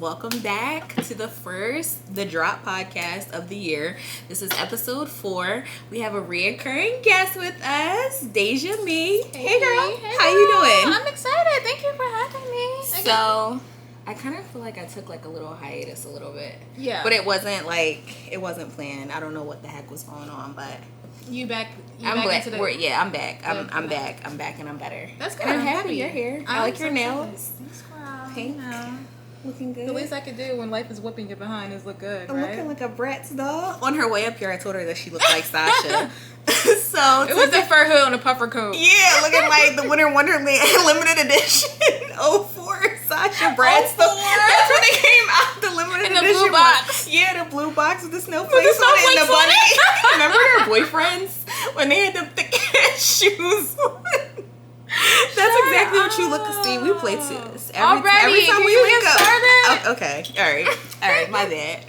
Welcome back to the Drop podcast of the year. This is episode 4. We have a reoccurring guest with us, DAIJAME. Hey girl, how you doing? I'm excited. Thank you for having me. So, I kind of feel like I took like a little hiatus a little bit. Yeah. But it wasn't planned. I don't know what the heck was going on, but I'm back. I'm back. I'm back. I'm back. I'm back and I'm better. That's good. And I'm happy you're here. I like your nails. Thanks, girl. Pink. Looking good. The least I could do when life is whooping you behind is look good, right? Looking like a Bratz doll. On her way up here, I told her that she looked like Sasha. So it was the fur hood and a puffer coat. Yeah, looking like the Winter Wonderland limited edition 04 Sasha Bratz. That's when they came out, the limited edition. In the blue box. Yeah, the blue box with the snowflakes on it and the bunny. Remember their boyfriends when they had them thick ass shoes on? That's exactly what you look to see. We play tennis every time we link up. Oh, okay, all right, my bad.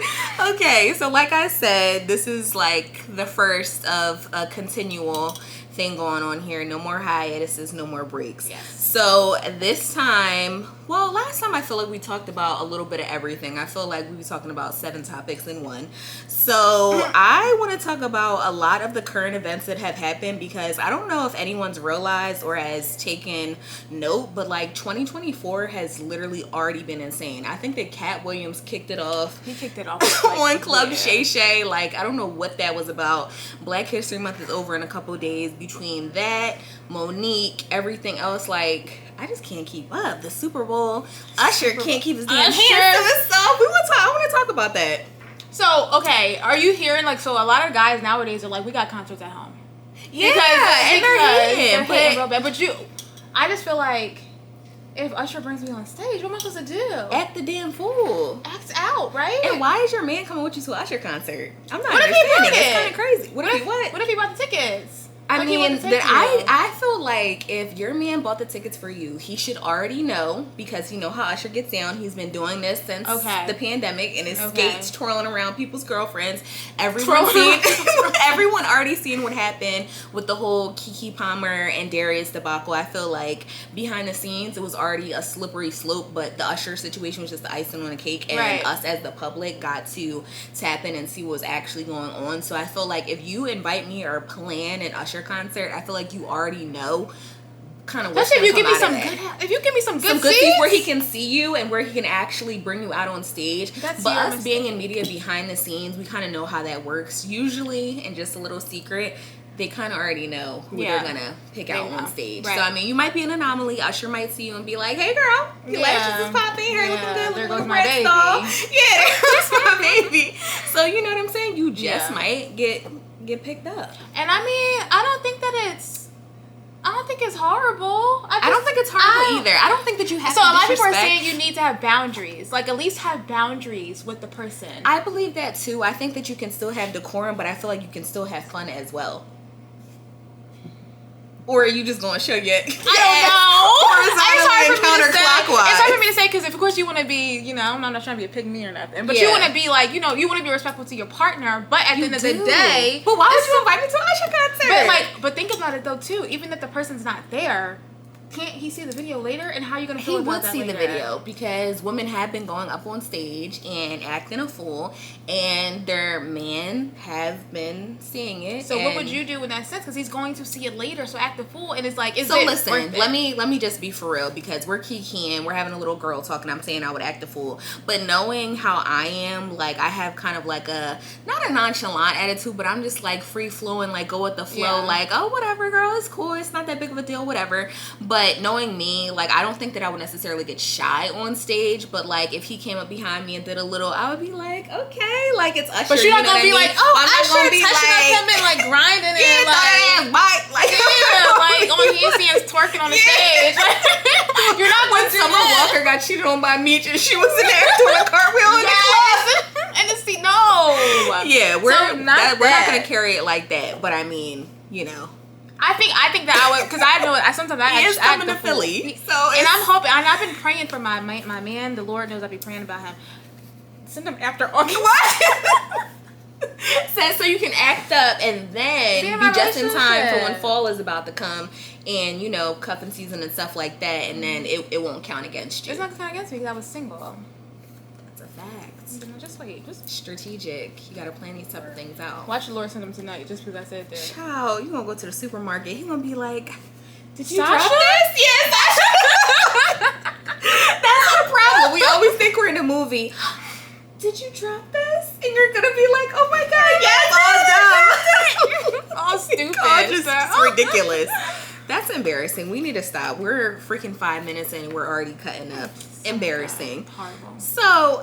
Okay, so like I said, this is like the first of a continual thing going on here. No more hiatuses, no more breaks. Yes. So this time, well, last time I feel like we talked about a little bit of everything. I feel like we were talking about 7 topics in one. So I want to talk about a lot of the current events that have happened, because I don't know if anyone's realized or has taken note, but like 2024 has literally already been insane. I think that Cat Williams kicked it off. He kicked it off on Club Shay Shay. Like, I don't know what that was about. Black History Month is over in a couple of days. Between that, Monique, everything else, like, I just can't keep up. The Super Bowl, Usher can't keep his damn hands to himself. I want to talk about that. So, okay, are you hearing, like, so a lot of guys nowadays are like, we got concerts at home. Yeah, and they're hitting real bad. But I just feel like, if Usher brings me on stage, what am I supposed to do? Act the damn fool. Act out, right? And why is your man coming with you to an Usher concert? I'm not understanding. It's kind of crazy. What if he bought the tickets? I mean, I feel like if your man bought the tickets for you, he should already know, because you know how Usher gets down. He's been doing this since the pandemic, and his skates twirling around people's girlfriends. Everyone already seen what happened with the whole Keke Palmer and Darius debacle. I feel like behind the scenes, it was already a slippery slope, but the Usher situation was just the icing on the cake, and us as the public got to tap in and see what was actually going on. So I feel like if you invite me or plan an Usher concert, I feel like you already know kind of what's going to come out of that. If you give me some good seats where he can see you and where he can actually bring you out on stage. But us being in media behind the scenes, we kind of know how that works. Usually, and just a little secret, they kind of already know who they're going to pick out on stage. Right. So, I mean, you might be an anomaly. Usher might see you and be like, hey, girl, your lashes is popping. Hair looking good. There goes my baby. Yeah, there's my baby. So, you know what I'm saying? You just might get picked up. And I mean, I don't think it's horrible. I don't think it's horrible either. I don't think that you have to So a lot of people are disrespect. saying you need to have boundaries. Like, at least have boundaries with the person. I believe that too. I think that you can still have decorum, but I feel like you can still have fun as well. Or are you just going to show your I don't know. horizontally and counterclockwise? It's hard for me to say, because of course you want to be, you know, I'm not trying to be a pick me or nothing, but you want to be like, you know, you want to be respectful to your partner, but at the end of the day. But why would you invite me to an Usher concert? But think about it though too. Even if the person's not there, can't he see the video later? And how are you going to feel about that later? He would see the video, because women have been going up on stage and acting a fool, and their men have been seeing it. So what would you do in that sense? Because he's going to see it later, so act a fool. And it's like, listen, let me just be for real, because we're kikiing, we're having a little girl talk, and I'm saying I would act a fool. But knowing how I am, like, I have kind of like not a nonchalant attitude, but I'm just like free flowing, like go with the flow, like, oh, whatever, girl, it's cool, it's not that big of a deal, whatever. But knowing me, like, I don't think that I would necessarily get shy on stage, but like if he came up behind me and did a little, I would be like, okay, like it's Usher. But you're not gonna be like, oh, I'm not Usher, gonna be touching like, up him and like grinding it, like on his hands twerking on the stage. You're not when Summer Walker got cheated on by Meech and she was in there doing a cartwheel in the club. And the seat, no. Yeah, we're not gonna carry it like that. But I mean, you know. I think that I would, because I know sometimes I is coming to Philly, so and I'm hoping, and I've been praying for my man. The Lord knows I've been praying about him. Send him after August. What? So you can act up and then be just in time for when fall is about to come, and you know, cuffing season and stuff like that, and then it won't count against you. It's not gonna count against me because I was single. Facts. Just wait. Just strategic. You gotta plan these type of things out. Watch Lord send them tonight just because I said that. Child, you gonna go to the supermarket. He gonna be like, did you Sasha? drop this? Yes, Sasha. That's our problem. We always think we're in a movie. Did you drop this? And you're gonna be like, oh my God, yes, all dumb. All stupid. It's ridiculous. That's embarrassing. We need to stop. We're freaking 5 minutes in and we're already cutting up. So embarrassing. Horrible. So,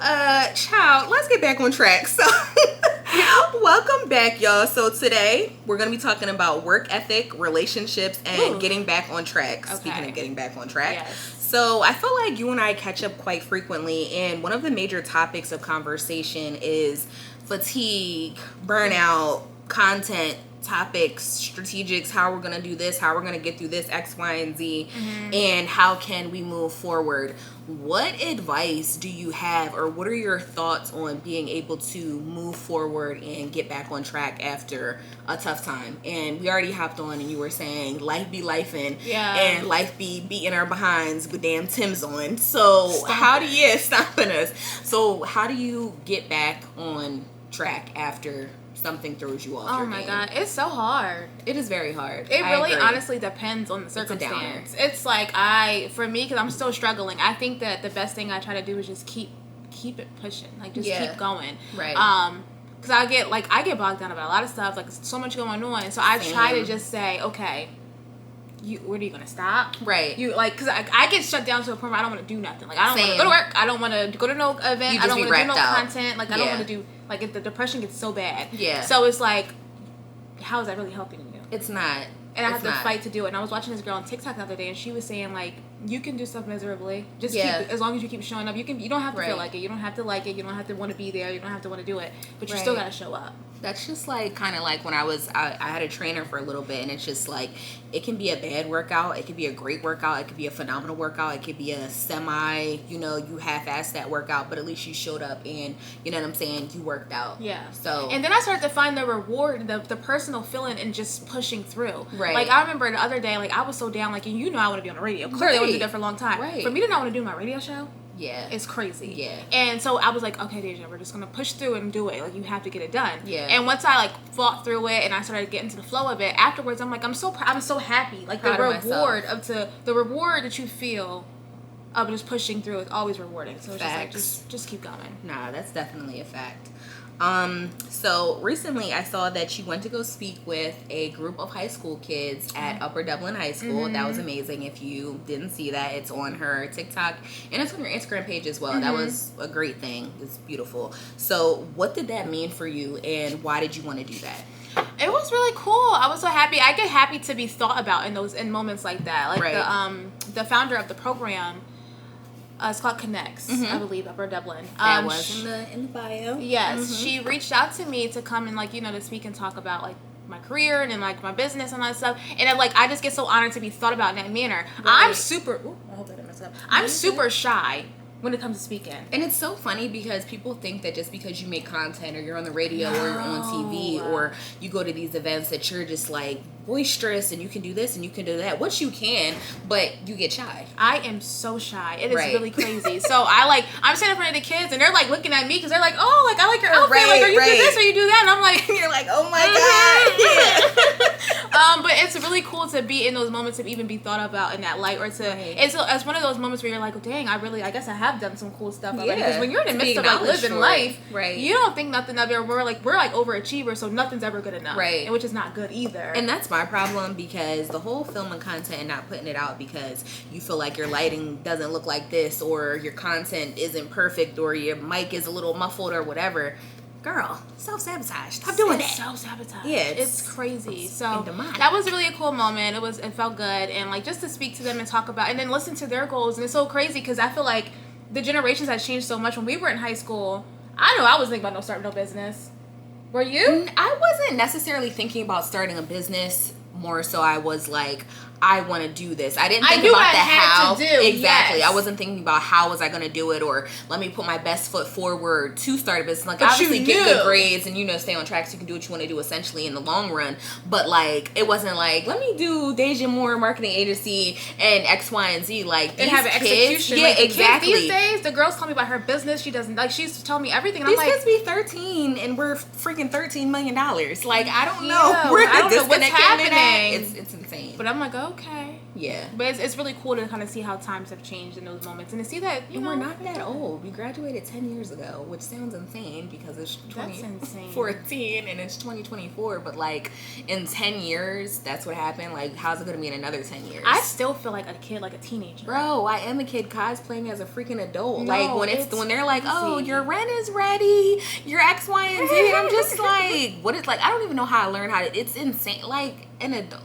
child, let's get back on track. So, welcome back, y'all. So today we're gonna be talking about work ethic, relationships, and getting back on track. Okay. Speaking of getting back on track. Yes. So I feel like you and I catch up quite frequently, and one of the major topics of conversation is fatigue, burnout, content topics, strategics, how we're going to do this, how we're going to get through this X, Y, and Z, and how can we move forward. What advice do you have, or what are your thoughts on being able to move forward and get back on track after a tough time? And we already hopped on and you were saying life be lifing, and life be beating our behinds with damn Tim's on. So stopping us. So how do you get back on track after something throws you off your game? Oh my God, it's so hard. It is very hard. It really honestly depends on the circumstance. It's like for me, because I'm still struggling, I think that the best thing I try to do is just keep it pushing, like just keep going. Right. Because I get bogged down about a lot of stuff, like so much going on, and so I try to just say, okay, where are you gonna stop? Right. You like, because I get shut down to a point where I don't want to do nothing. Like I don't want to go to work. I don't want to go to no event. I don't want to do no content. Like I don't want to do. Like if the depression gets so bad. Yeah. So it's like, how is that really helping you? It's not. And I have to fight to do it. And I was watching this girl on TikTok the other day, and she was saying like, you can do stuff miserably. Just keep, as long as you keep showing up. You don't have to feel like it. You don't have to like it. You don't have to want to be there. You don't have to want to do it. But you still gotta show up. That's just like kind of like when I had a trainer for a little bit, and it's just like it can be a bad workout, it could be a great workout, it could be a phenomenal workout, it could be a semi, you half-assed that workout, but at least you showed up and you know what I'm saying, you worked out. Yeah. So and then I started to find the reward, the personal feeling in just pushing through. Right. Like I remember the other day, like I was so down, like and I want to be on the radio. Clearly I want to do that for a long time. Right. For me to not want to do my radio show. Yeah. It's crazy. Yeah. And so I was like, okay, Deja, we're just going to push through and do it. Like, you have to get it done. Yeah. And once I, fought through it and I started getting to the flow of it, afterwards, I'm like, I'm so happy. Like, the reward the reward that you feel of just pushing through is always rewarding. So it's just keep going. Nah, that's definitely a fact. So recently I saw that you went to go speak with a group of high school kids at Upper Dublin High School. That was amazing. If you didn't see that, it's on her TikTok and it's on her Instagram page as well. That was a great thing. It's beautiful. So what did that mean for you and why did you want to do that? It was really cool. I was so happy. I get happy to be thought about in moments like that. Like the founder of the program, it's called Connects, I believe, Upper Dublin. That was in the bio. Yes, she reached out to me to come and to speak and talk about my career and my business and all that stuff. And I just get so honored to be thought about in that manner. Right. I hope I didn't mess up. I'm super shy when it comes to speaking. And it's so funny because people think that just because you make content or you're on the radio or you're on TV or you go to these events that you're just boisterous and you can do this and you can do that, which you can, but you get shy. I am so shy. It is really crazy. So I'm standing in front of the kids and they're looking at me because they're like, oh, I like your outfit. Or you do this or you do that. And I'm like, you're like, oh my God. Yeah. But it's really cool to be in those moments to even be thought about in that light or to, it's one of those moments where you're like, oh, dang, I guess I have done some cool stuff already. Because when you're in the midst of living life, you don't think nothing of it. We're overachievers, so nothing's ever good enough. Right. And which is not good either. And that's my problem because the whole filming content and not putting it out because you feel like your lighting doesn't look like this or your content isn't perfect or your mic is a little muffled or whatever. Girl, self-sabotage. Stop doing that. Self-sabotage. Yeah, it's crazy. So that was really a cool moment. It felt good and just to speak to them and talk about and then listen to their goals. And it's so crazy because I feel like the generations have changed so much. When we were in high school, I know I was thinking about starting no business. Were you? I wasn't necessarily thinking about starting a business. More so I was I want to do this. I didn't think about the how. Exactly. Yes. I wasn't thinking about how was I going to do it, or let me put my best foot forward to start a business. Like, but obviously get good grades and, you know, stay on track so you can do what you want to do essentially in the long run. But, like, it wasn't like, let me do DAIJAME marketing agency and X, Y, and Z. Like, and have an execution. Yeah, like, exactly. These days, the girls tell me about her business. She doesn't, like, she's telling me everything. And these I'm like, kids be 13 and we're freaking $13 million. Like, I don't know. Where the disconnect happening. It's insane. But I'm like, okay. Yeah. But it's really cool to kind of see how times have changed in those moments and to see that, you know. We're not that old. We graduated 10 years ago, which sounds insane because it's 2014 and it's 2024. But, like, in 10 years, that's what happened. Like, how's it going to be in another 10 years? I still feel like a kid, like a teenager. Bro, I am a kid cosplaying as a freaking adult. No, like, when they're like, oh, your rent is ready, your X, Y, and Z. And I'm just like, what is, like, I don't even know how I learned how to, it's insane. Like, an adult.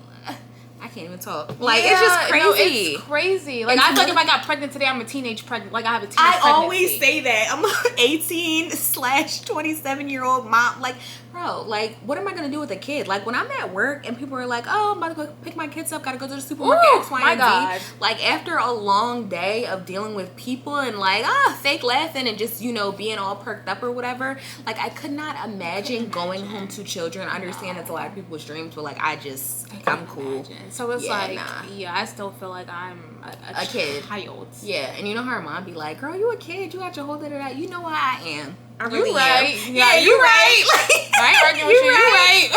I can't even talk. Like, it's just crazy. No, it's crazy. Like, I feel like if I got pregnant today, I'm a teenage pregnant. Like, I have a teenage pregnancy. I always say that. I'm an 18/27-year-old mom. Like, bro, like, what am I going to do with a kid? Like, when I'm at work and people are like, oh, I'm about to go pick my kids up, got to go to the supermarket, X, Y, and Z. Like, after a long day of dealing with people and, like, fake laughing and just, you know, being all perked up or whatever, like, I could not imagine going home to children. I understand that's a lot of people's dreams, but, like, I'm cool. So it's I still feel like I'm a kid. Child. Yeah, and you know her mom be like, girl, you a kid, you got your whole da-da-da. You know why I am. I really you right. am. Yeah, you right. Like, I ain't arguing with you. You right.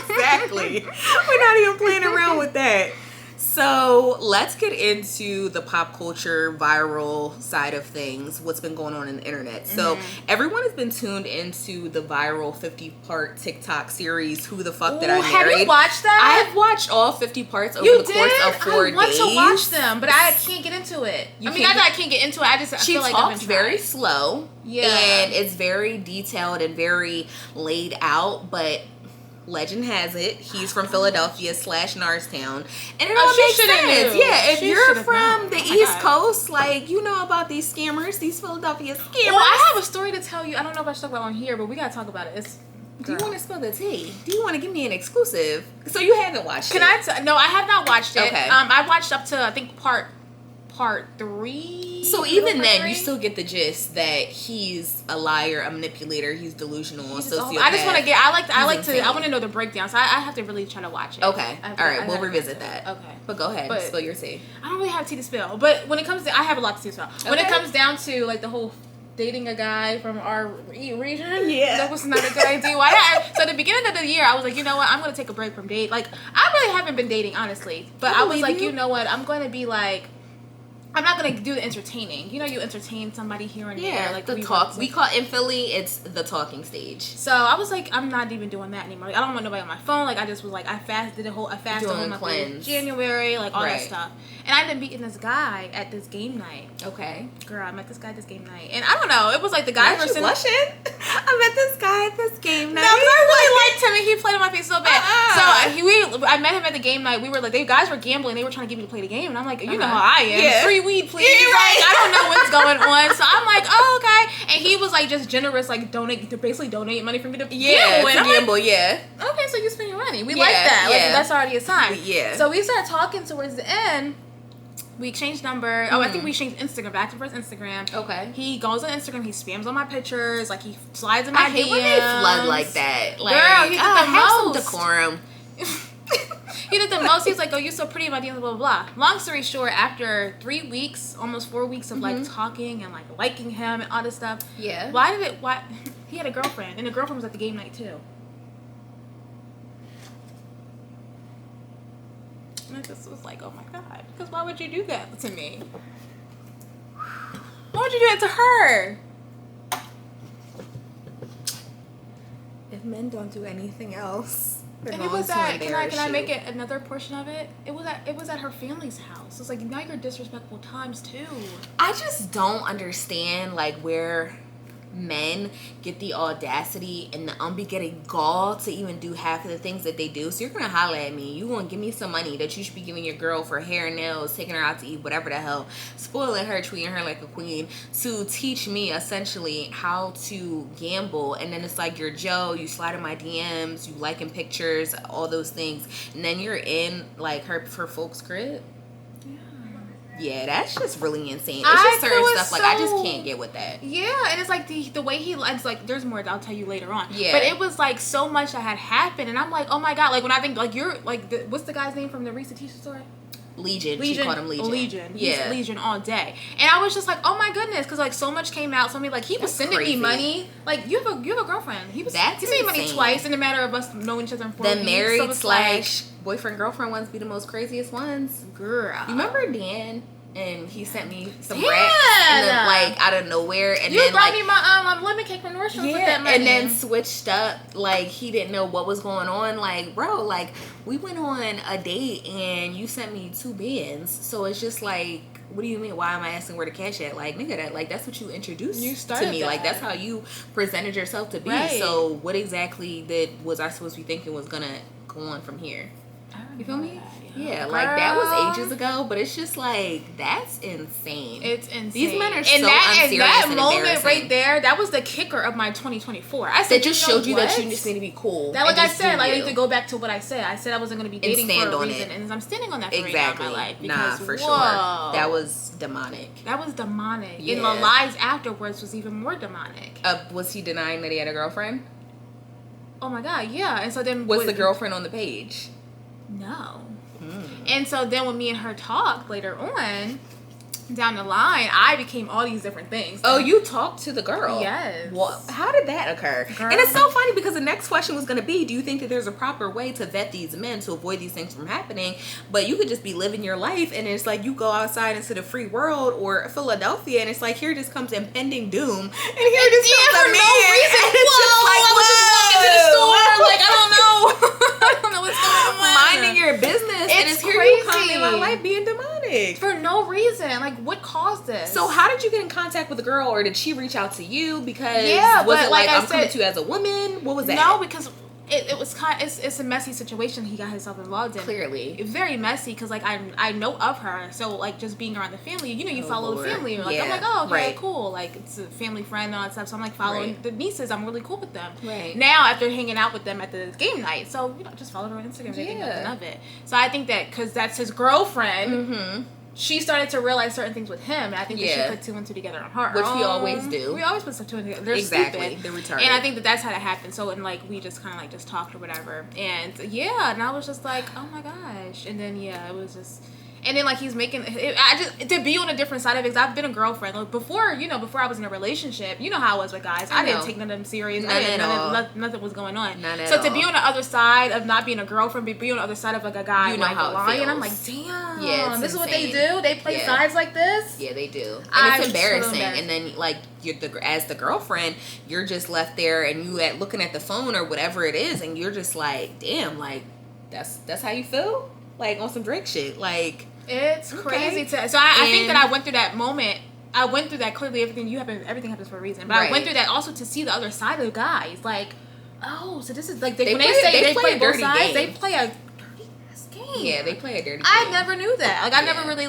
Exactly. We're not even playing around with that. So let's get into the pop culture viral side of things, what's been going on in the internet. So everyone has been tuned into the viral 50-part TikTok series, Who the Fuck Did I Marry? Have you watched that? I've watched all 50 parts over the course of 4 days. I want to watch them, but I can't get into it. I can't get into it. I feel like I've been very slow. Yeah. And it's very detailed and very laid out, but legend has it, he's from Philadelphia / Norristown. And it all makes sense. Yeah, if you're from the East Coast, like, you know about these scammers, these Philadelphia scammers. Well, I have a story to tell you. I don't know if I should talk about it on here, but we gotta talk about it. Do you want to spill the tea? Do you want to give me an exclusive? So you haven't watched it? No, I have not watched it. Okay. I watched up to, I think, part 3. So even then, you still get the gist that he's a liar, a manipulator, he's delusional, a sociopath. I just want to I want to know the breakdown. So I have to really try to watch it. Okay. All right. We'll revisit that. Okay. But go ahead. Spill your tea. I don't really have tea to spill. But when it comes to, I have a lot to spill. Okay. When it comes down to, like, the whole dating a guy from our region, that was not a good idea. So at the beginning of the year, I was like, you know what, I'm going to take a break from dating. Like, I really haven't been dating, honestly. But I was like, you know what, I'm going to be like, I'm not gonna do the entertaining. You know, you entertain somebody here and there. Like the talk. We call in Philly, it's the talking stage. So I was like, I'm not even doing that anymore. Like, I don't want nobody on my phone. Like, I just was like, I fasted the whole month of January, like all that stuff. And I ended up meeting this guy at this game night. Okay, girl, I met this guy at this game night, and I don't know. It was like the guy was blushing. I met this guy at this game night. No, because I really liked him, and he played on my face so bad. So I met him at the game night. We were like, guys were gambling. They were trying to get me to play the game, and I'm like, you know how I am. Yeah. Free weed, please. Yeah, right. Like, I don't know what's going on. So I'm like, oh, okay. And he was like just generous, like basically donate money for me to gamble. Okay, so you spend your money. We like that. Like, that's already a sign. So we started talking towards the end. We exchanged number. I think we exchanged Instagram. Back to first Instagram. Okay. He goes on Instagram. He spams on my pictures. Like, he slides in my DMs. I hate when they flood like that. Like, girl, he did the most. Have some decorum. He did the most. He was like, oh, you're so pretty, my DMs, blah, blah, blah. Long story short, after 3 weeks, almost 4 weeks of, like, talking and, like, liking him and all this stuff. Yeah. Why? He had a girlfriend. And the girlfriend was at the game night, too. And I just was like, oh, my God. Because why would you do that to me? Why would you do that to her? If men don't do anything else... And it was at, can I make it another portion of it? It was at her family's house. It's like, now you're disrespectful times 2. I just don't understand, like, where men get the audacity and the unbegetting gall to even do half of the things that they do. So you're gonna holler at me, you gonna give me some money that you should be giving your girl for hair and nails, taking her out to eat, whatever the hell, spoiling her, treating her like a queen, to teach me essentially how to gamble. And then it's like, you're Joe, you slide in my DMs, you liking pictures, all those things, and then you're in like her folks' crib. Yeah, that's just really insane. It's just certain stuff, like, I just can't get with that. Yeah, and it's like the way it's like, there's more I'll tell you later on. Yeah. But it was like so much that had happened, and I'm like, oh my God, like when I think, like, you're like, what's the guy's name from the Reese t-shirt store? Legion. She called him Legion. Legion. Yeah. He's Legion all day. And I was just like, oh my goodness, because like so much came out. So like he was sending me money. Like you have a girlfriend. He sent me money twice in a matter of us knowing each other in 4 weeks. The married / boyfriend girlfriend ones be the most craziest ones. Girl. You remember Dan? And he sent me some rats, and then, like, out of nowhere, and you then brought me my lemon cake from Nordstrom's with that money. And then switched up, like, he didn't know what was going on. Like, bro, like, we went on a date and you sent me 2 bands, so it's just like, what do you mean? Why am I asking where the cash at? Like, nigga, that's what you introduced to me. Like, that's how you presented yourself to be. Right. So what exactly was I supposed to be thinking was gonna go on from here? You feel me? Yeah, girl. Like, that was ages ago, but it's just like, that's insane. It's insane. These men are so unserious and that moment right there, that was the kicker of my 2024. I said, that just showed you that you just need to be cool. That, like I said, like, I need to go back to what I said. I said I wasn't going to be dating for a reason, and I'm standing on that for right now in my life. Because, for sure. That was demonic. That was demonic. Yeah. And the lies afterwards was even more demonic. Was he denying that he had a girlfriend? Oh my God, yeah. And so then... Was the girlfriend on the page? No. And so then when me and her talked later on, down the line, I became all these different things. Oh, you talked to the girl? Yes. Well, how did that occur? Girl. And it's so funny because the next question was going to be, do you think that there's a proper way to vet these men to avoid these things from happening? But you could just be living your life, and it's like you go outside into the free world or Philadelphia, and it's like, here just comes impending doom, and here just comes a man. No reason. I was just walking to the store, like, I don't know. I don't know what's going on. Minding your business, and it's here you come in my life being demonic. For no reason. Like, what caused this? So how did you get in contact with the girl, or did she reach out to you? Because was it like, I'm coming to you as a woman? What was that? No, because it was it's a messy situation he got himself involved in. Clearly. Very messy, because like I know of her, so like just being around the family, you follow the family. You're like, I'm like, oh, okay, cool. Like, it's a family friend and all that stuff. So I'm like following the nieces. I'm really cool with them. Right. Now, after hanging out with them at the game night, so just follow her on Instagram. They think nothing of it. So I think that because that's his girlfriend. Mm-hmm. She started to realize certain things with him, and I think that she put 2 and 2 together on her. Which we always do. We always put stuff 2 and 2 together. They're stupid. They're retarded. And I think that that's how that happened. So, and like, we just kind of like just talked or whatever. And yeah, and I was just like, oh my gosh. And then, yeah, it was just... And then, like, he's making... to be on a different side of it, because I've been a girlfriend. Like, before I was in a relationship, you know how I was with guys. I didn't take none of them serious. Nothing was going on. So to be on the other side of not being a girlfriend, be on the other side of, like, a guy like lying, I'm like, damn, this is what they do? They play sides like this? Yeah, they do. And it's embarrassing. And then, like, as the girlfriend, you're just left there, and you looking at the phone or whatever it is, and you're just like, damn, like, that's how you feel? Like, on some Drake shit. Like, it's crazy. So I think that I went through that moment. I went through that. Clearly, everything happens for a reason. But I went through that also to see the other side of the guys. Like, oh, so this is like they play both sides. They play a dirty ass game. Yeah, they play a dirty game. I never knew that. Like, I never really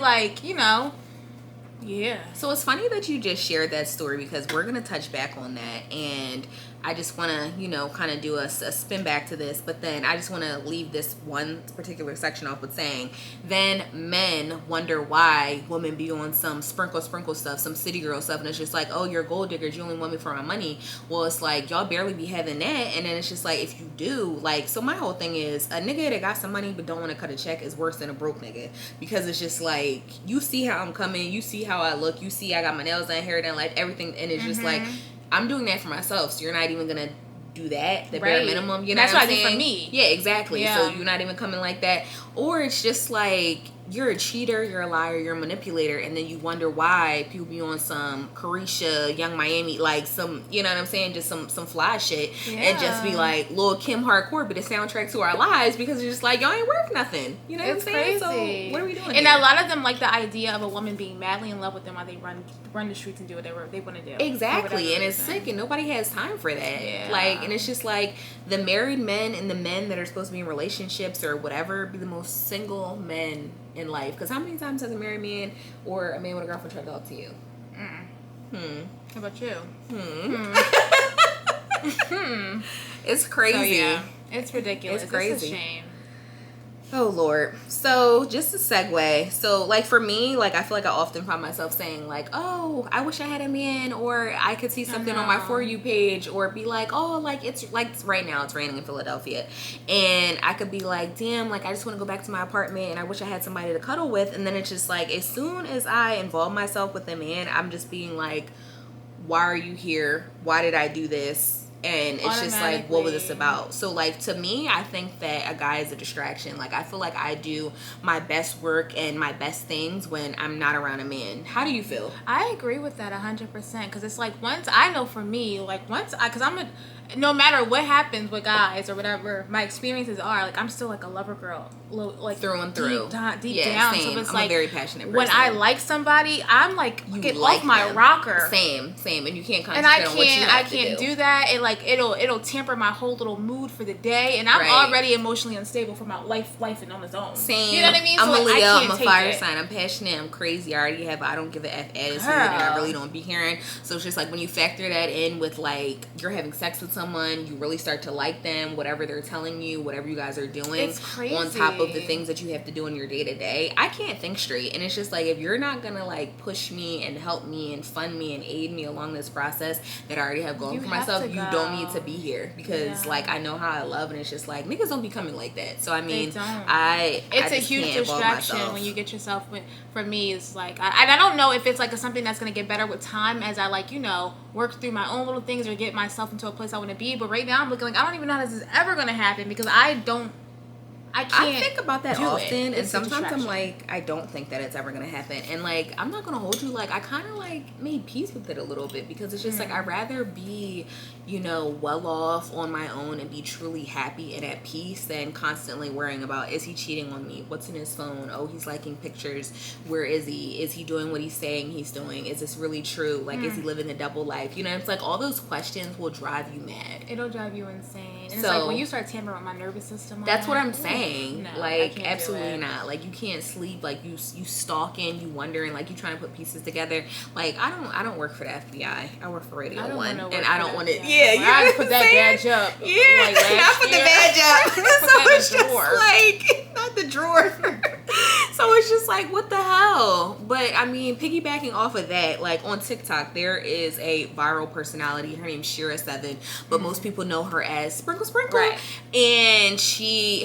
Yeah. So it's funny that you just shared that story, because we're gonna touch back on that, and I just want to, kind of do a spin back to this, but then I just want to leave this one particular section off with saying, then men wonder why women be on some sprinkle stuff, some city girl stuff, and it's just like, oh, you're a gold digger, you only want me for my money. Well, it's like, y'all barely be having that, and then it's just like, if you do, like, so my whole thing is, a nigga that got some money but don't want to cut a check is worse than a broke nigga, because it's just like, you see how I'm coming, you see how I look, you see I got my nails done, hair done, like, everything, and it's just like, I'm doing that for myself, so you're not even gonna do that, the bare minimum. You know, that's what I do for me. Yeah, exactly. Yeah. So you're not even coming like that, or it's just like, you're a cheater, you're a liar, you're a manipulator, and then you wonder why people be on some Carisha, Young Miami, like some, you know what I'm saying, just some fly shit, and just be like Lil Kim hardcore, but the soundtrack to our lives, because it's just like, y'all ain't worth nothing. You know what I'm saying? Crazy. So what are we doing? And a lot of them like the idea of a woman being madly in love with them while they run the streets and do whatever they want to do. Exactly, and it's sick, and nobody has time for that. Yeah. Like, and it's just like the married men and the men that are supposed to be in relationships or whatever be the most single men in life. Because how many times has a married man or a man with a girlfriend tried to talk to you? How about you? It's crazy. So, yeah, it's ridiculous. It's crazy. It's a shame. Oh Lord. So just a segue. So like for me, like I feel like I often find myself saying like, oh, I wish I had a man, or I could see something on my For You page, or be like, oh, like it's like right now it's raining in Philadelphia, and I could be like, damn, like I just want to go back to my apartment and I wish I had somebody to cuddle with. And then it's just like, as soon as I involve myself with a man, I'm just being like, why are you here? Why did I do this? And it's just like, what was this about? So like, to me, I think that a guy is a distraction. Like, I feel like I do my best work and my best things when I'm not around a man. How do you feel? I agree with that 100%, because it's like, once I know, for me, like because no matter what happens with guys or whatever my experiences are, like I'm still like a lover girl, like through and through, deep down. Same. So it's I'm like a very passionate person. When I like somebody, I'm like, get off my them. rocker. Same, and you can't concentrate on what you have to do. I can't do that. It like it'll temper my whole little mood for the day, and I'm already emotionally unstable from my life and on its own. Same. You know what I mean? I'm so a Leo. I'm a fire sign. I'm passionate. I'm crazy. I already have I don't give a F attitude, and I really don't be hearing. So it's just like when you factor that in with like you're having sex with someone, you really start to like them, whatever they're telling you, whatever you guys are doing, it's crazy. On top of the things that you have to do in your day-to-day. I can't think straight, and it's just like, if you're not gonna like push me and help me and fund me and aid me along this process that I already have going for myself, you don't need to be here, because like I know how I love, and it's just like niggas don't be coming like that. So I mean, it's a huge distraction when you get yourself with. For me, it's like I don't know if it's like something that's gonna get better with time as I like, you know, work through my own little things or get myself into a place I want to be. But right now I'm looking like I don't even know how this is ever gonna happen, because I can't. I think about that often, and sometimes I'm like, I don't think that it's ever gonna happen. And like, I'm not gonna hold you, like I kind of like made peace with it a little bit, because it's just like I'd rather be, you know, well off on my own and be truly happy and at peace than constantly worrying about, is he cheating on me? What's in his phone? Oh, he's liking pictures. Where is he? Is he doing what he's saying he's doing? Is this really true? Like, is he living a double life? You know, it's like all those questions will drive you mad. It'll drive you insane. And it's like when you start tampering with my nervous system. That's what I'm saying. No, like, absolutely not. Like, you can't sleep. Like, you stalking, you wondering, like, you trying to put pieces together. Like, I don't work for the FBI. I work for Radio 1, and I don't want to. Yeah, you I put that badge up. Yeah, like I put the badge up. So it's just like, not the drawer. So it's just like, what the hell? But I mean, piggybacking off of that, like on TikTok, there is a viral personality. Her name's Shira7, but most people know her as Sprinkle. Right. And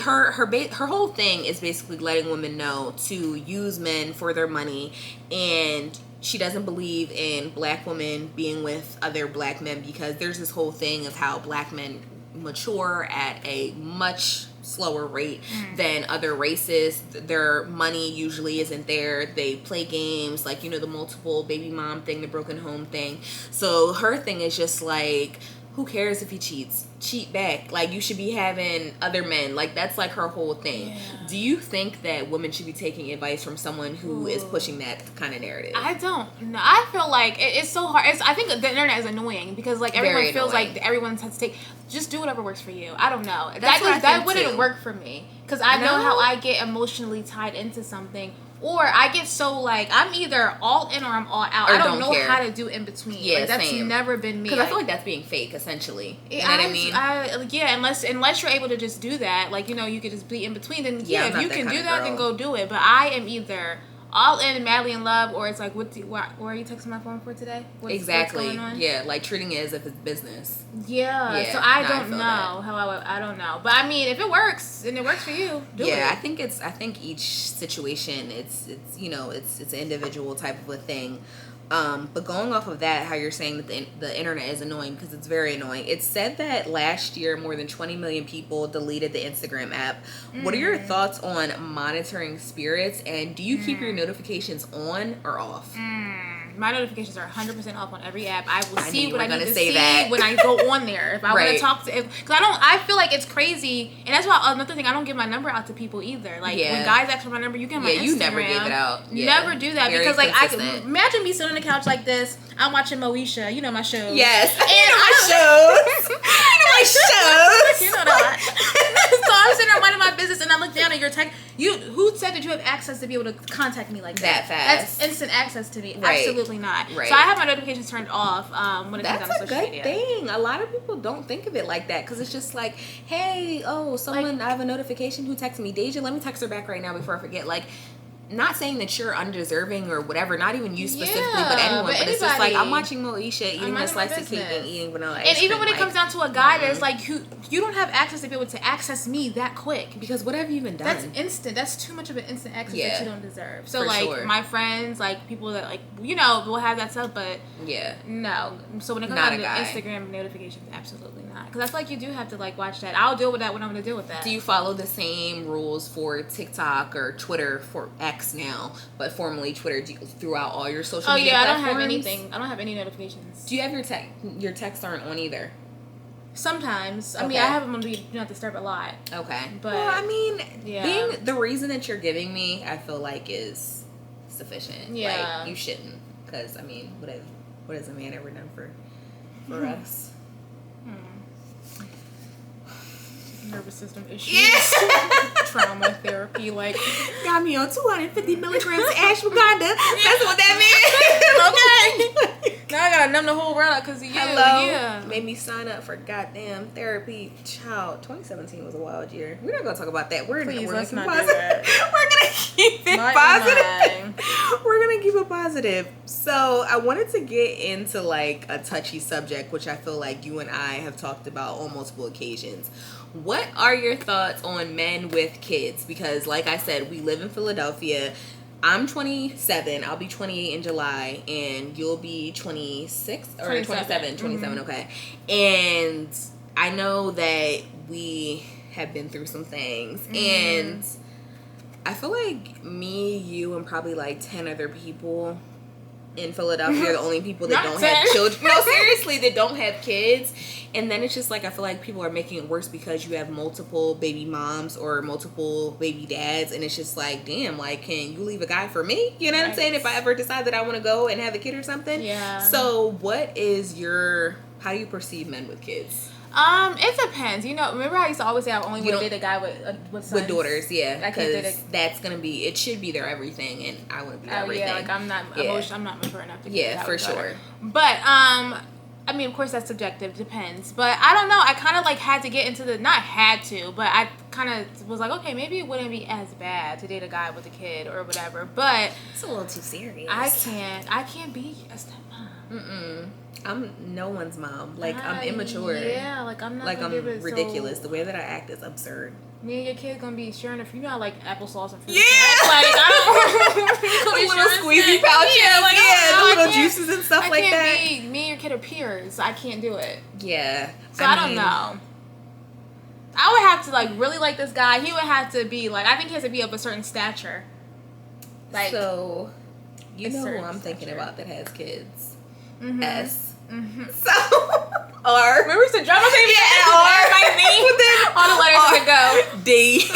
her whole thing is basically letting women know to use men for their money, and she doesn't believe in black women being with other black men, because there's this whole thing of how black men mature at a much slower rate than other races. Their money usually isn't there. They play games, like, you know, the multiple baby mom thing, the broken home thing. So her thing is just like, who cares if he cheats? Cheat back. Like, you should be having other men. Like, that's like her whole thing. Yeah. Do you think that women should be taking advice from someone who is pushing that kind of narrative? I don't know. I feel like it's so hard. I think the internet is annoying, because like everyone feels like everyone has to take. Just do whatever works for you. I don't know. That wouldn't work for me, because I know how I get emotionally tied into something. Or I get so like, I'm either all in or I'm all out. I don't know how to do in between. Yeah, like, that's never been me. Because I feel like that's being fake, essentially. You know what I mean? Unless you're able to just do that, like, you know, you could just be in between. Then if you can do that, then go do it. But I am either all in, madly in love, or it's like, where are you texting my phone for today? What's going on? Yeah, like treating it as if it's business. Yeah, so I don't know how I don't know. But I mean, if it works and it works for you, do it. Yeah, I think each situation, it's you know, it's an individual type of a thing. But going off of that, how you're saying that the internet is annoying, because it's very annoying. It said that last year more than 20 million people deleted the Instagram app. What are your thoughts on monitoring spirits, and do you keep your notifications on or off? My notifications are 100% off on every app. I will see what I need to see when I go on there. If I want to talk to, because I feel like it's crazy, and that's why another thing, I don't give my number out to people either. Like when guys ask for my number, you get my Instagram. You never give it out. Never do that because like imagine me sitting on the couch like this. I'm watching Moesha. You know my shows. Yes, and my shows. My shows. You know that. So I'm sitting there minding my business, and I look down at your text. Who said that you have access to be able to contact me like that? Fast. That's instant access to me. Absolutely not. Right. So I have my notifications turned off when it comes down to social media. That's a good thing. A lot of people don't think of it like that because it's just like, hey, someone, I have a notification who texted me. Deja, let me text her back right now before I forget. Like, not saying that you're undeserving or whatever, not even you specifically, but anyone. But it's just like, I'm watching Moesha eating a slice of cake and eating vanilla ice cream. And even when it comes down to a guy that's like, you don't have access to be able to access me that quick. Because what have you even done? That's instant. That's too much of an instant access that you don't deserve. So like my friends, like people that like, will have that stuff, but no. So when it comes down to Instagram notifications, absolutely not. Because I feel like you do have to like watch that. I'll deal with that when I'm going to deal with that. Do you follow the same rules for TikTok or Twitter for X now, but formerly Twitter, throughout all your social media platforms? I don't have anything. I don't have any notifications. Do you have your texts aren't on either? Sometimes. I mean, I have them on Do Not Disturb a lot. Okay. But being the reason that you're giving me, I feel like is sufficient. Yeah. Like, you shouldn't. Because, I mean, what has a man ever done for us? Nervous system issues, trauma therapy, like got me on 250 milligrams of ashwagandha. That's what that means. Okay. Now I gotta numb the whole world out because of you. Hello. Yeah. Made me sign up for goddamn therapy. Child, 2017 was a wild year. We're not gonna talk about that. We're gonna keep it positive. We're gonna keep it positive. So I wanted to get into like a touchy subject, which I feel like you and I have talked about on multiple occasions. What are your thoughts on men with kids? Because like I said, we live in Philadelphia. I'm 27. I'll be 28 in July. And you'll be 26 or 27. 27, okay. And I know that we have been through some things. And I feel like me, you, and probably like 10 other people in Philadelphia are the only people that don't have children. No, seriously, that don't have kids. And then it's just like, I feel like people are making it worse because you have multiple baby moms or multiple baby dads. And it's just like, damn, like, can you leave a guy for me? You know what I'm saying? If I ever decide that I want to go and have a kid or something. Yeah. So how do you perceive men with kids? It depends. Remember I used to always say I only would date a guy with sons? With daughters, yeah. Because that's going to be, it should be their everything, and I want to be their everything. Yeah, like I'm not mature enough to be for sure. But, I mean, of course that's subjective, depends. But I don't know, I kind of like had to get into not had to, but I kind of was like, okay, maybe it wouldn't be as bad to date a guy with a kid or whatever, but. It's a little too serious. I can't be a stepmom. I'm no one's mom. Like, I'm immature. Yeah, like, I'm not. Like, I'm ridiculous. The way that I act is absurd. Me and your kid gonna be sharing a few, like applesauce and fruit. Yeah! Like, I don't little squeezy pouches. Yeah, the little juices and stuff like that. Me and your kid are peers. I can't do it. Yeah. So I don't know. I would have to, like, really like this guy. He would have to be, like, I think he has to be of a certain stature. Like, so, you know who I'm thinking about that has kids? S. So, R. Remember the drama baby? Yeah, R. By me. All the letters to go. D.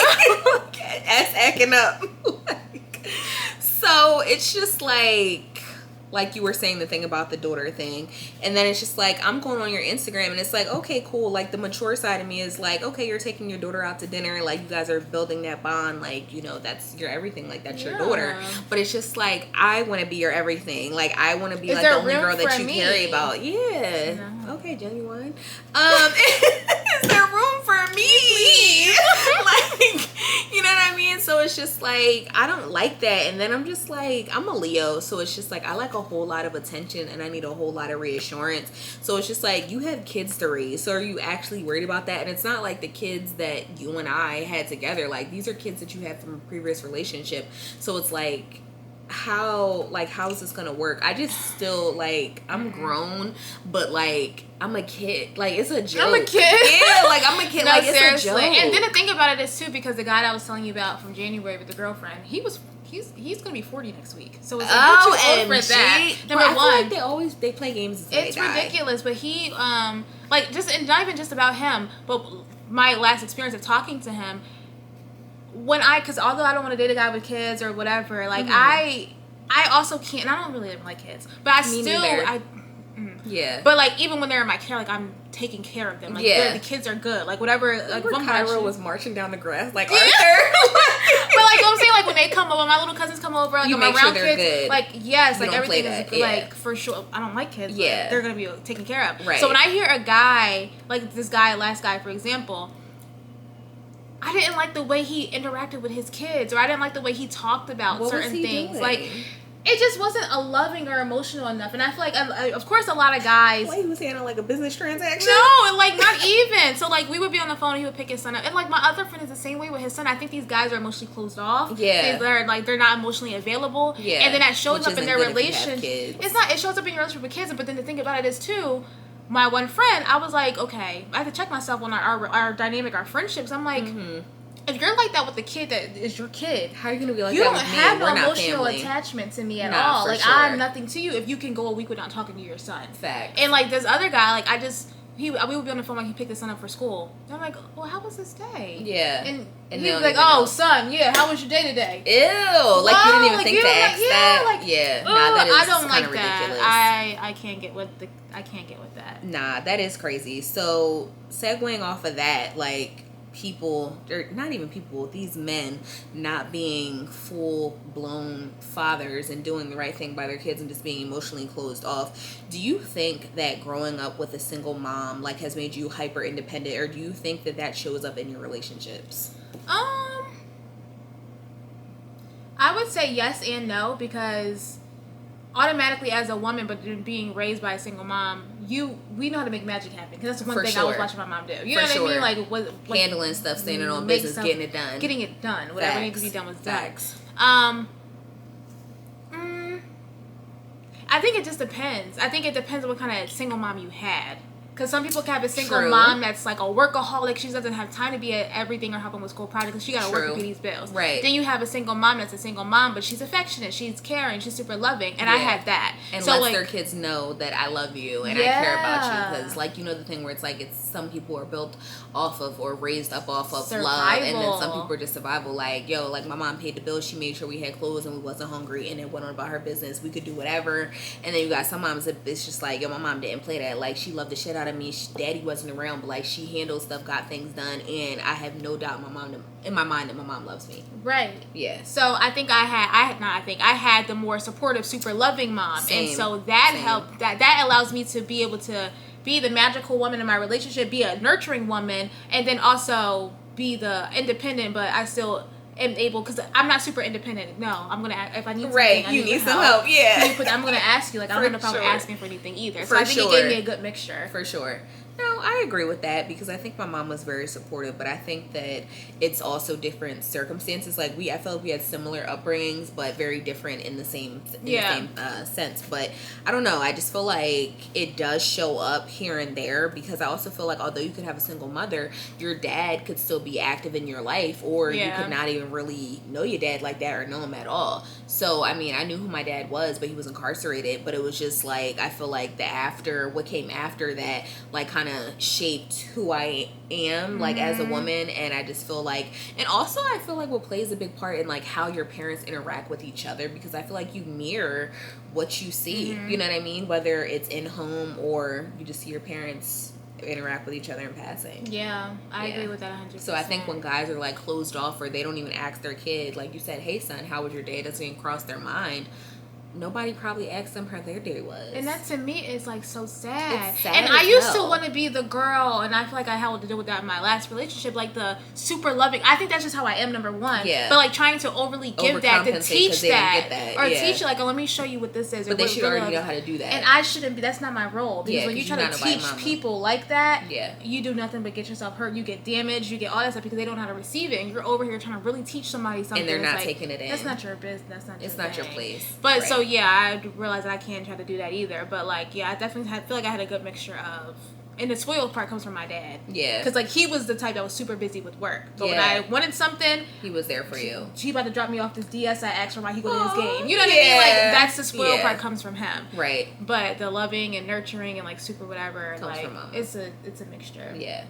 S acting up. So it's just like you were saying, the thing about the daughter thing, and then it's just like, I'm going on your Instagram and it's like, okay, cool, like the mature side of me is like, okay, you're taking your daughter out to dinner, like you guys are building that bond, like, that's your everything, like that's your daughter. But it's just like, I want to be your everything, like I want to be like the only girl that you care about. Okay, genuine. Is there room for me? Like, you know what I mean? So it's just like, I don't like that. And then I'm just like, I'm a Leo, so it's just like, I like a whole lot of attention and I need a whole lot of reassurance. So it's just like, you have kids to raise, so are you actually worried about that? And it's not like the kids that you and I had together, like these are kids that you had from a previous relationship. So it's like, how is this gonna work? I just still, like, I'm grown, but, like, I'm a kid. Like, it's a joke. I'm a kid. Yeah, like, I'm a kid. No, like, seriously. It's a joke. And then the thing about it is, too, because the guy that I was telling you about from January with the girlfriend, he's gonna be 40 next week. So it's like, you're too old for that. Number one. I feel like they play games until it's ridiculous, but he, like, just, and not even just about him, but my last experience of talking to him, because although I don't want to date a guy with kids or whatever, like, I also can't, and I don't really like kids, but yeah. But, like, even when they're in my care, like, I'm taking care of them. Like, the kids are good. Like, whatever. Like, when Kyra was marching down the grass, like, Arthur. But, like, I'm saying, like, when they come over, my little cousins come over, like, I'm around kids. Good. Like, yes, like, everything is, like, for sure. I don't like kids. Yeah. But they're going to be taken care of. Right. So, when I hear a guy, like, this guy, last guy, for example, I didn't like the way he interacted with his kids, or I didn't like the way he talked about certain things. Doing? Like, it just wasn't a loving or emotional enough. And I feel like, of course, a lot of guys... Wait, he was handling, like, a business transaction? No, like, not even. So, like, we would be on the phone and he would pick his son up. And, like, my other friend is the same way with his son. I think these guys are emotionally closed off. Yeah. They're not emotionally available. Yeah. And then that shows up in their relationship. It shows up in your relationship with kids. But then the thing about it is, too, my one friend, I was like, okay, I had to check myself on our dynamic, our friendships. I'm like... Mm-hmm. If you're like that with the kid that is your kid, how are you gonna be like that with me? You don't have no emotional attachment to me at all. Like, sure. I'm nothing to you if you can go a week without talking to your son. Fact. And, like, this other guy, like, we would be on the phone, like, he picked his son up for school. And I'm like, well, how was his day? Yeah. And he was like, oh, son, yeah, how was your day today? Ew. Like, you didn't even think to ask that? Like, yeah. Nah, that is I don't like ridiculous. that. I can't get with that. Nah, that is crazy. So, segueing off of that, like, these men not being full-blown fathers and doing the right thing by their kids and just being emotionally closed off, do you think that growing up with a single mom, like, has made you hyper independent, or do you think that shows up in your relationships? I would say yes and no, because automatically as a woman, but being raised by a single mom, we know how to make magic happen. Because that's one thing I was watching my mom do. You know what I mean? Like, handling stuff, standing on business, getting it done. Getting it done. Whatever needs to be done was done. Facts. I think it just depends. I think it depends on what kind of single mom you had. Because some people can have a single mom that's like a workaholic. She doesn't have time to be at everything or helping with school projects because she got to work to pay these bills. Right. Then you have a single mom that's a single mom, but she's affectionate, she's caring, she's super loving. And I had that. And so, lets their kids know that I love you and I care about you. Because, like, you know the thing where it's like some people are built off of or raised up off of survival. Love. And then some people are just survival. Like, yo, like, my mom paid the bills. She made sure we had clothes and we wasn't hungry. And then went on about her business. We could do whatever. And then you got some moms that it's just like, yo, my mom didn't play that. Like, she loved the shit out of me. Daddy wasn't around, but, like, she handled stuff, got things done, and I have no doubt in my mind that my mom loves me. Right. Yeah. So I think I had the more supportive, super loving mom. Same. And so that helped, that allows me to be able to be the magical woman in my relationship, be a nurturing woman, and then also be the independent, but I still am able, because I'm not super independent. No, I'm gonna, if I need something, I need some help. Yeah. I'm gonna ask you. Like, I don't know if I'm asking for anything either. So I think it gave me a good mixture. For sure. No, I agree with that because I think my mom was very supportive, but I think that it's also different circumstances. Like, I felt like we had similar upbringings, but very different in the same sense. But I don't know. I just feel like it does show up here and there because I also feel like although you could have a single mother, your dad could still be active in your life, or you could not even really know your dad like that or know him at all. So, I mean, I knew who my dad was, but he was incarcerated. But it was just like, I feel like what came after that, like, kind of shaped who I am, like, as a woman. And I just feel like, and also I feel like what plays a big part in, like, how your parents interact with each other, because I feel like you mirror what you see, you know what I mean? Whether it's in home or you just see your parents interact with each other in passing. Yeah, I agree with that 100%. So I think when guys are, like, closed off or they don't even ask their kid, like you said, hey son, how was your day? It doesn't even cross their mind. nobody probably asked them how their day was. And that to me is like so sad. It's sad and I used to want to be the girl, and I feel like I had to deal with that in my last relationship, like the super loving. I think that's just how I am, number one. Yeah. But like trying to overly give that, to teach that. Or teach you like, oh, let me show you what this is. But they should already know how to do that. And I shouldn't be, that's not my role. Because when you try to teach people like that, you do nothing but get yourself hurt. You get damaged, you get all that stuff because they don't know how to receive it. And you're over here trying to really teach somebody something. And they're not taking it in. That's not your business. That's not your It's not your place. But so I realized that I can't try to do that either. But like, I definitely feel like I had a good mixture of, and the spoiled part comes from my dad. Yeah. Because like he was the type that was super busy with work. But when I wanted something, he was there for you. He about to drop me off this DS I asked for while he go to his game. You know what I mean? Like that's the spoiled part comes from him. Right. But the loving and nurturing and like super whatever comes like from mom. It's a mixture. Yeah.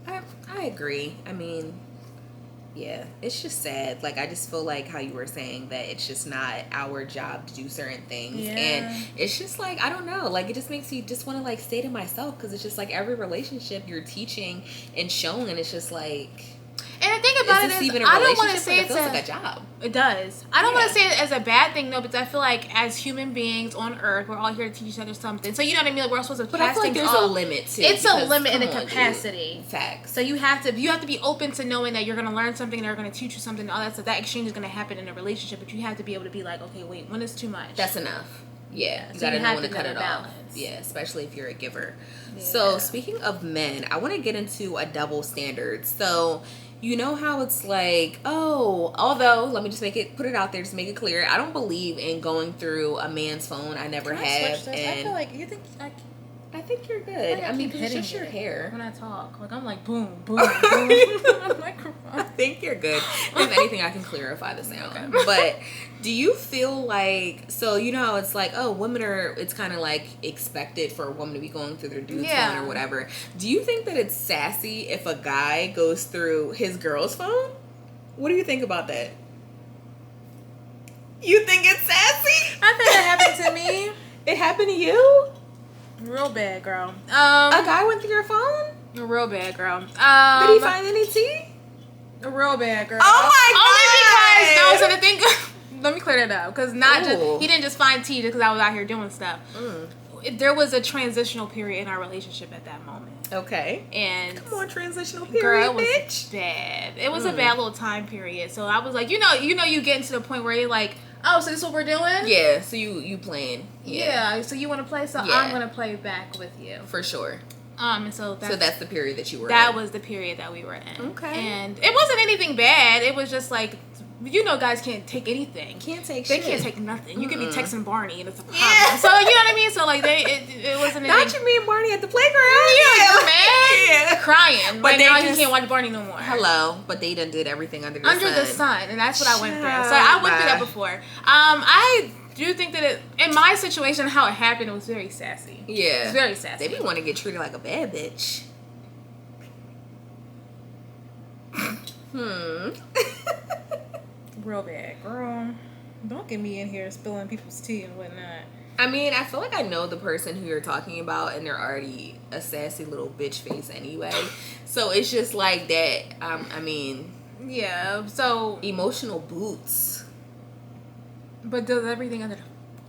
I agree. I mean, yeah, it's just sad. Like, I just feel like how you were saying that it's just not our job to do certain things. Yeah. And it's just like, I don't know. Like, it just makes you just want to, like, stay to myself. Because it's just like every relationship you're teaching and showing. And it's just like... And the thing about it is, I don't want to say it's like a job. It does. I don't want to say it as a bad thing, though, because I feel like as human beings on Earth, we're all here to teach each other something. So you know what I mean? Like we're all supposed to. But I feel like there's a limit to. It's a limit in the capacity. Dude. Facts. So you have to be open to knowing that you're going to learn something, and they're going to teach you something, and all that stuff. That exchange is going to happen in a relationship, but you have to be able to be like, okay, wait, when is too much? That's enough. Yeah, you gotta know when to cut it off. Yeah, especially if you're a giver. Yeah. So speaking of men, I want to get into a double standard. So. You know how it's like, although, let me just put it out there, just make it clear. I don't believe in going through a man's phone. I never have. And I feel like, you think, I think you're good. I mean, because it's just your hair. When I talk. Like, I'm like, boom, boom, boom. I'm like, I think you're good. If anything, I can clarify the sound. Okay. But do you feel like, so you know how it's like, women are, it's kind of like expected for a woman to be going through their dude's phone or whatever. Do you think that it's sassy if a guy goes through his girl's phone? What do you think about that? You think it's sassy? I think it happened to me. It happened to you? Real bad, girl. A guy went through your phone? Real bad, girl. Did he find any tea? A real bad, girl. Oh my God! Only because, no, so the thing, let me clear that up. Because he didn't just find tea just because I was out here doing stuff. There was a transitional period in our relationship at that moment. Okay. And come on, transitional period, girl, it was bitch. Bad. It was a bad little time period. So I was like, you know, you getting to the point where you're like, oh, so this is what we're doing? Yeah. So you playing? Yeah. So you want to play? So I'm gonna play back with you for sure. And so that's the period that you were. That in. was the period that we were in. Okay. And it wasn't anything bad. It was just like, you know, guys can't take anything. They can't take nothing. You could be texting Barney and it's a problem. Yeah. So you know what I mean? So like it wasn't. Not you, me and Barney at the playground. Yeah, man, crying. But now you can't watch Barney no more. Hello, but they done did everything under the sun, and that's what I went through. So I went through that before. I do think that in my situation, how it happened, it was very sassy. Yeah, it was very sassy. They be want to get treated like a bad bitch. Real bad, girl. Don't get me in here spilling people's tea and whatnot. I mean, I feel like I know the person who you're talking about, and they're already a sassy little bitch face anyway. So it's just like that. I mean, yeah. So emotional boots. But does everything under the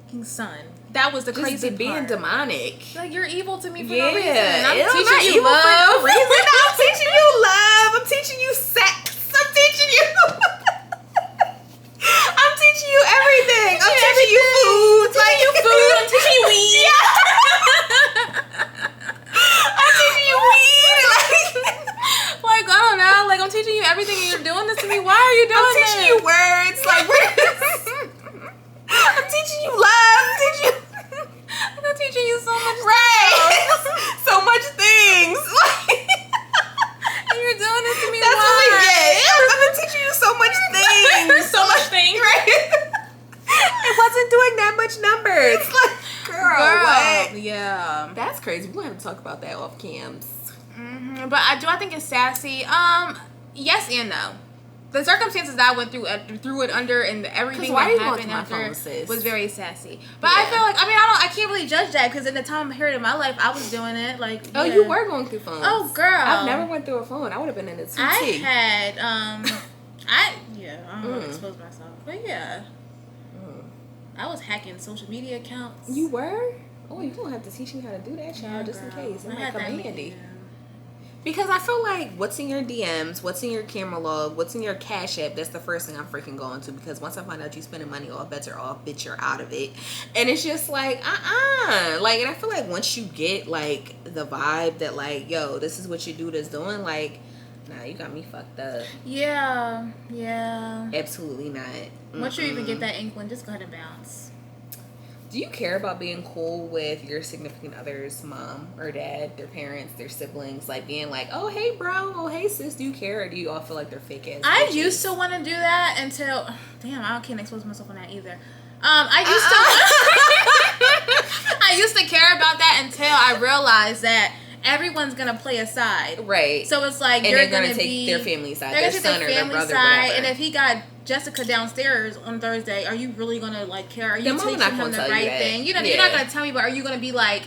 fucking sun. That was the just crazy being part. Demonic. Like, you're evil to me for no reason. I'm teaching you love. For no reason. I'm teaching you love. I'm teaching you sex. I'm teaching you. I'm teaching you everything. I'm teaching you food. I'm teaching you weed. I'm teaching you weed. Like, I don't know. Like, I'm teaching you everything and you're doing this to me. Why are you doing this? I'm teaching you words. Like, I'm teaching you love. I'm teaching you so much stuff. So much things. And you're doing this to me. That's what we get. I've been teaching you so much things. So much things. Right? It wasn't doing that much numbers. Like, girl, what? Yeah. That's crazy. We're going to have to talk about that off cams. Mm-hmm. But I think it's sassy. Yes and no. The circumstances that I went through it under, and everything that happened after was very sassy. But I feel like, I can't really judge that because in the time period of my life, I was doing it. Like, you were going through phones. Oh, girl, I've never went through a phone. I would have been in a 2T. I had, I don't want to expose myself, but yeah. I was hacking social media accounts. You were? Oh, you don't have to teach me how to do that, child, just in case. It might come handy. Because I feel like what's in your DMs, what's in your camera log, what's in your Cash App, that's the first thing I'm freaking going to. Because once I find out you spending money, all bets are off, bitch, you're out of it. And it's just like, Like, and I feel like once you get, like, the vibe that, like, yo, this is what your dude is doing, like, nah, you got me fucked up. Yeah. Absolutely not. Once you even get that inkling, just go ahead and bounce. Do you care about being cool with your significant other's mom or dad, their parents, their siblings? Like being like, oh, hey, bro. Oh, hey, sis. Do you care? Or do you all feel like they're fake ass? I used to want to do that until... Damn, I can't expose myself on that either. I used to care about that until I realized that everyone's gonna play a side, right? So it's like and you're gonna take their family side, their son or their brother, whatever. And if he got Jessica downstairs on Thursday, are you really gonna like care? Are you teaching him the right thing? You know, you're not gonna tell me, but are you gonna be like,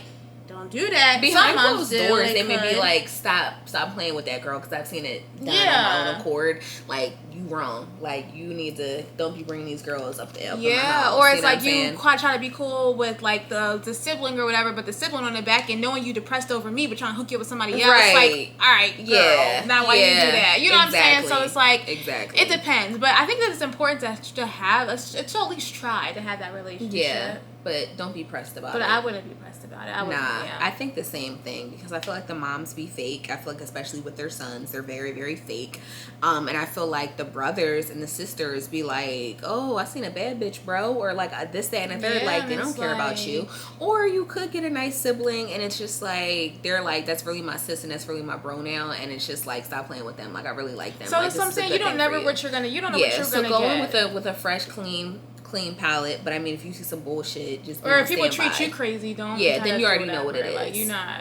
don't do that? Behind closed doors, they may be like, stop playing with that girl, because I've seen it done on my own accord. Like, you wrong. Like, you need to, don't be bringing these girls up there. Yeah, or it's like you try to be cool with like the sibling or whatever, but the sibling on the back end knowing you depressed over me, but trying to hook you up with somebody else. Right. Like, all right, girl, now why you do that? You know what I'm saying? So it's like, it depends. But I think that it's important to have, to at least try to have that relationship. Yeah. But don't be pressed about it. But I wouldn't be pressed about it. I think the same thing, because I feel like the moms be fake. I feel like especially with their sons, they're very, very fake. And I feel like the brothers and the sisters be like, oh, I seen a bad bitch, bro. Or like this, that, and the third. Like, they don't care about you. Or you could get a nice sibling and it's just like, they're like, that's really my sis and that's really my bro now. And it's just like, stop playing with them. Like, I really like them. So like, that's what I'm saying. You don't know what you're going to get. So go in with a fresh, clean palette. But I mean, if you see some bullshit, just or if people treat you crazy, don't. Yeah, then you already know what it is. Like, you're not.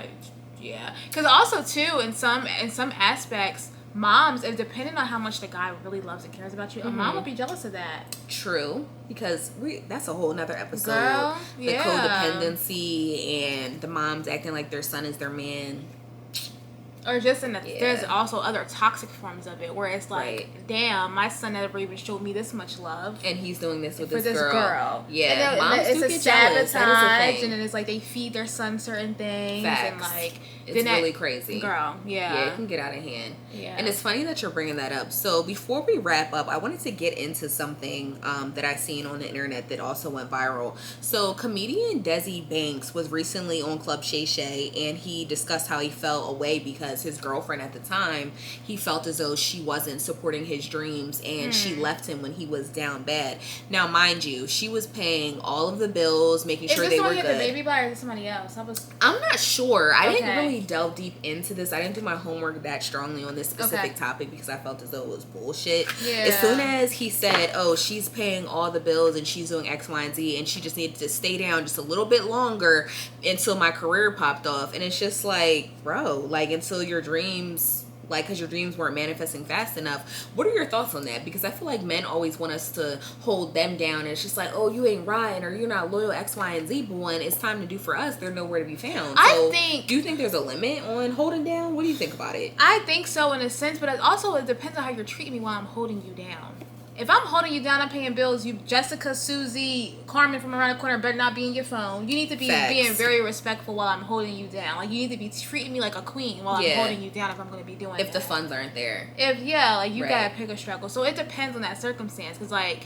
Yeah, because also too, in some aspects, moms, if depending on how much the guy really loves and cares about you, a mom would be jealous of that. True, because that's a whole nother episode. Girl, the codependency and the moms acting like their son is their man. Or just there's also other toxic forms of it where it's like, damn, my son never even showed me this much love, and he's doing this with this girl. Yeah, and moms it's do a get sabotage, jealous. And then it's like they feed their son certain things. Facts. And like it's really crazy, girl. Yeah, it can get out of hand. Yeah, and it's funny that you're bringing that up. So before we wrap up, I wanted to get into something that I seen on the internet that also went viral. So comedian Desi Banks was recently on Club Shay Shay, and he discussed how he felt away because his girlfriend at the time, he felt as though she wasn't supporting his dreams and she left him when he was down bad. Now, mind you, she was paying all of the bills, making sure they were good. Is this one the baby by or is it somebody else? I'm not sure. I didn't really delve deep into this. I didn't do my homework that strongly on this specific topic because I felt as though it was bullshit. Yeah. As soon as he said, oh, she's paying all the bills and she's doing X, Y, and Z and she just needed to stay down just a little bit longer until my career popped off. And it's just like, bro, like until your dreams, like, because your dreams weren't manifesting fast enough. What are your thoughts on that? Because I feel like men always want us to hold them down. And it's just like, oh, you ain't riding or you're not loyal X, Y, and Z. But when it's time to do for us, they're nowhere to be found. So do you think there's a limit on holding down? What do you think about it? I think so in a sense, but it depends on how you're treating me while I'm holding you down. If I'm holding you down, I'm paying bills. You, Jessica, Susie, Carmen from around the corner better not be in your phone. You need to be being very respectful while I'm holding you down. Like, you need to be treating me like a queen while I'm holding you down if I'm going to be doing if the funds aren't there. You got to pick a struggle. So it depends on that circumstance. Because, like,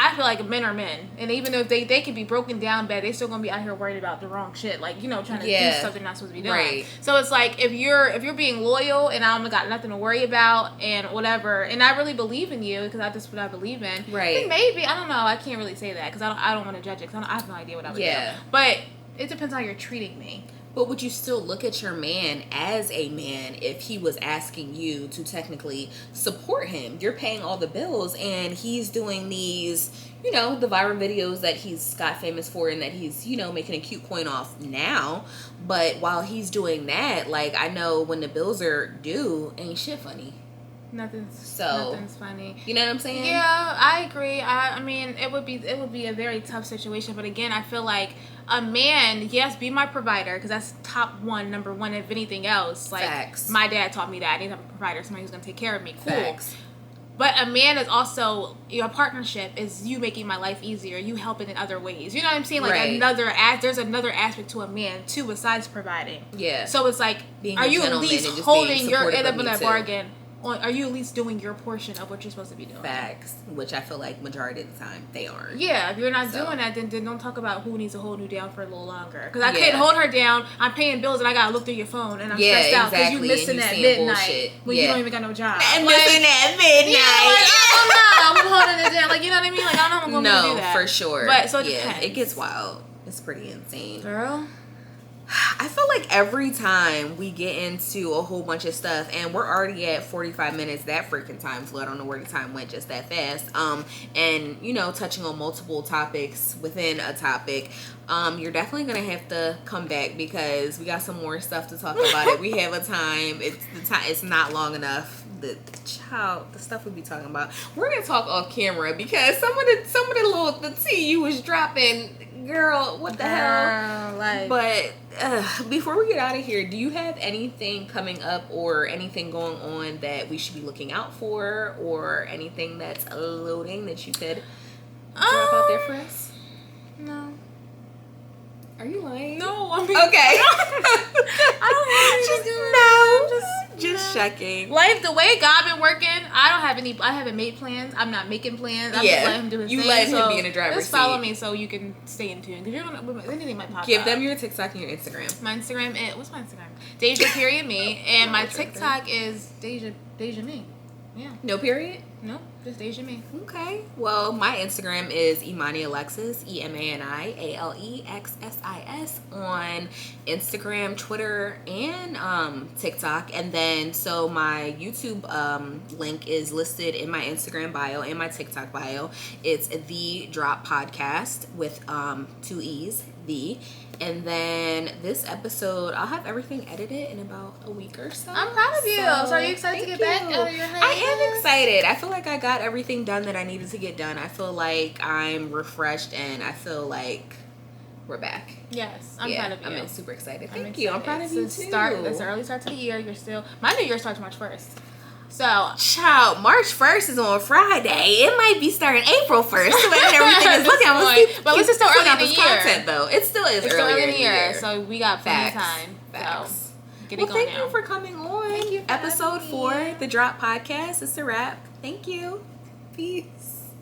I feel like men are men. And even though they can be broken down bad, they still going to be out here worried about the wrong shit. Like, you know, trying to do stuff they're not supposed to be doing. Right. So it's like, if you're being loyal and I don't got nothing to worry about and whatever, and I really believe in you because that's what I believe in. Right. Then maybe, I don't know, I can't really say that because I don't want to judge it because I have no idea what I would do. But it depends how you're treating me. But would you still look at your man as a man if he was asking you to technically support him? You're paying all the bills and he's doing these, you know, the viral videos that he's got famous for and that he's, you know, making a cute coin off now. But while he's doing that, like, I know when the bills are due, ain't shit funny. Nothing's funny. You know what I'm saying? Yeah, I agree. I mean, it would be a very tough situation. But again, I feel like a man, yes, be my provider because that's number one. If anything else, like my dad taught me that I need to have a provider, somebody who's gonna take care of me. Cool. But a man is also, your partnership is you making my life easier, you helping in other ways. You know what I'm saying? Like there's another aspect to a man too besides providing. Yeah. So it's like, are you at least holding your end of that bargain? Are you at least doing your portion of what you're supposed to be doing? Facts, which I feel like majority of the time they aren't. Yeah, if you're not doing that, then don't talk about who needs to hold you down for a little longer. Because I can't hold her down. I'm paying bills and I gotta look through your phone and I'm stressed out because you missing that midnight when you don't even got no job. And missing that midnight. Yeah, like, I'm holding it down. Like, you know what I mean? Like, I don't know if I'm going to do that. No, for sure. But so it depends. It gets wild. It's pretty insane, girl. I feel like every time we get into a whole bunch of stuff, and we're already at 45 minutes, that freaking time flew. I don't know where the time went just that fast. And, you know, touching on multiple topics within a topic, you're definitely going to have to come back because we got some more stuff to talk about. We have a time. It's not long enough. The stuff we be talking about. We're going to talk off camera because some of the tea you was dropping, girl, what the hell? Like, but before we get out of here, do you have anything coming up or anything going on that we should be looking out for, or anything that's loading that you could drop out there for us? No. Are you lying? No, I mean, okay. I don't have just checking. Life, the way God been working, I haven't made plans. I'm not making plans. I'm just letting him do his thing. You let him be in the driver's seat. Just follow me so you can stay in tune. Because anything might pop up. Give them your TikTok and your Instagram. My Instagram is, what's my Instagram? Deja.me. And my TikTok is DAIJAME. Yeah. No period? No, just DAIJAME. Okay. Well, my Instagram is Imani Alexis, EMANIALEXSIS on Instagram, Twitter, and TikTok. And then, so my YouTube link is listed in my Instagram bio and my TikTok bio. It's The Drop Podcast with 2 E's, The. And then this episode, I'll have everything edited in about a week or so. I'm proud of you. So are you excited to get back out of your hiatus? I am excited. I feel like I got everything done that I needed to get done. I feel like I'm refreshed and I feel like we're back. Yes, I'm proud of you. I'm super excited. Thank you. I'm proud of you too. It's the early start to the year. My new year starts March 1st. So, child, March 1st is on Friday. It might be starting April 1st. When everything is looking but it's still early in the year. Content, though. It still is early in the year. So we got plenty of time. Facts. So get it going thank you for coming on. Thank you for Episode 4, The Drop Podcast. It's a wrap. Thank you. Peace.